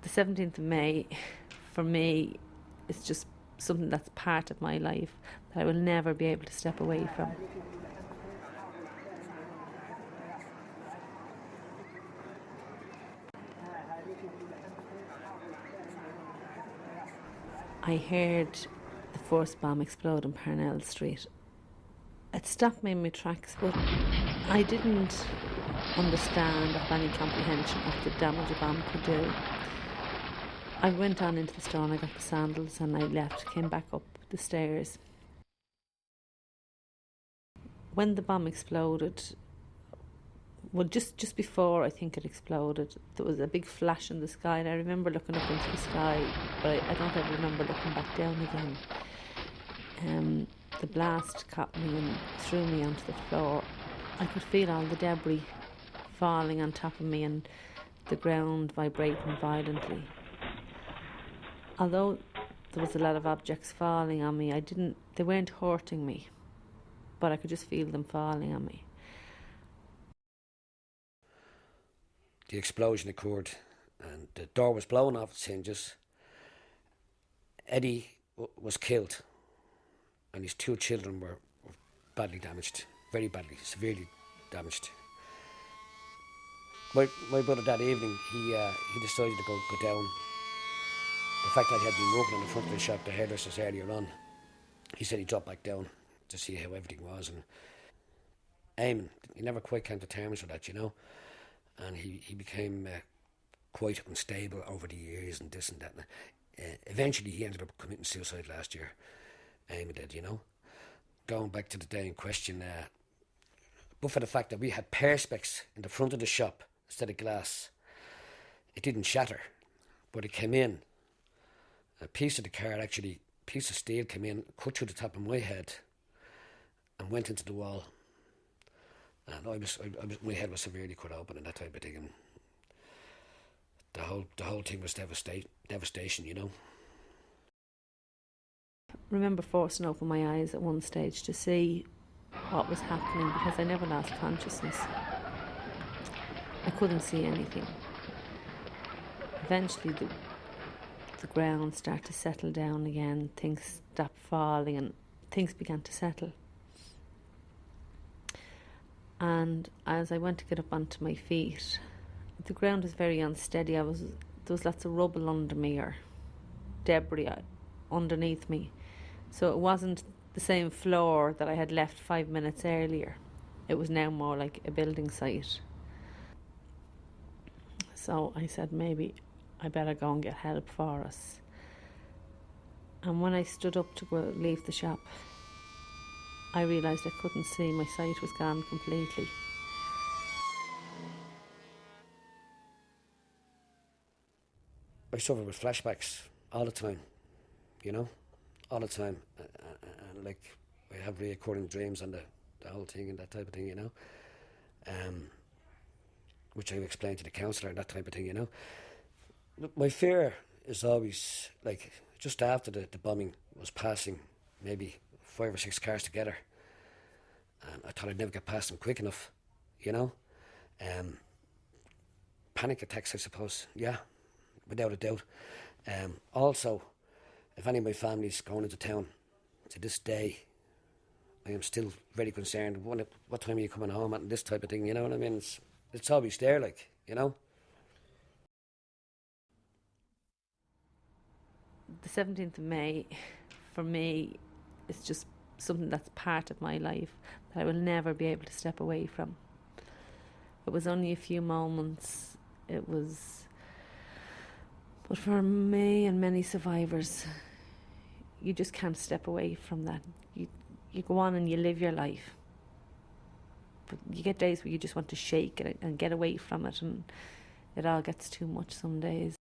The 17th of May, for me, is just something that's part of my life that I will never be able to step away from. I heard the first bomb explode on Parnell Street. It stopped me in my tracks, but I didn't understand or have any comprehension of the damage a bomb could do. I went on into the store and I got the sandals and I left, came back up the stairs. When the bomb exploded, well, just before I think it exploded, there was a big flash in the sky, and I remember looking up into the sky, but I don't ever remember looking back down again. The blast caught me and threw me onto the floor. I could feel all the debris falling on top of me and the ground vibrating violently. Although there was a lot of objects falling on me, they weren't hurting me, but I could just feel them falling on me. The explosion occurred and the door was blown off its hinges. Eddie was killed and his two children were badly damaged, very badly, severely damaged. My brother that evening, he decided to go down. The fact that he had been working on the front of the shop, the hairdressers, earlier on, he said he dropped back down to see how everything was. And Eamon, he never quite came to terms with that, you know. And he became quite unstable over the years and this and that. Eventually he ended up committing suicide last year. Eamon did, you know. Going back to the day in question, but for the fact that we had perspex in the front of the shop instead of glass, it didn't shatter, but it came in. A piece of the car, actually, a piece of steel came in, cut through the top of my head and went into the wall. And my head was severely cut open and that type of thing. And the whole thing was devastation, you know. I remember forcing open my eyes at one stage to see what was happening because I never lost consciousness. I couldn't see anything. Eventually the ground started to settle down again, things stopped falling and things began to settle. And as I went to get up onto my feet, the ground was very unsteady. There was lots of rubble under me or debris underneath me. So it wasn't the same floor that I had left 5 minutes earlier. It was now more like a building site. So I said, maybe I better go and get help for us. And when I stood up to go leave the shop, I realised I couldn't see. My sight was gone completely. I suffer with flashbacks all the time, you know, all the time. And like, I have reoccurring dreams and the whole thing and that type of thing, you know. Which I've explained to the counsellor and that type of thing, you know. Look, my fear is always, like, just after the bombing was passing, maybe 5 or 6 cars together, and I thought I'd never get past them quick enough, you know. Panic attacks, I suppose, yeah, without a doubt. Also, if any of my family's going into town, to this day, I am still very concerned. What time are you coming home at, and this type of thing, you know what I mean? It's always there, like, you know. The 17th of May, for me, is just something that's part of my life that I will never be able to step away from. It was only a few moments, but for me and many survivors, you just can't step away from that. You go on and you live your life, but you get days where you just want to shake it and get away from it, and it all gets too much some days.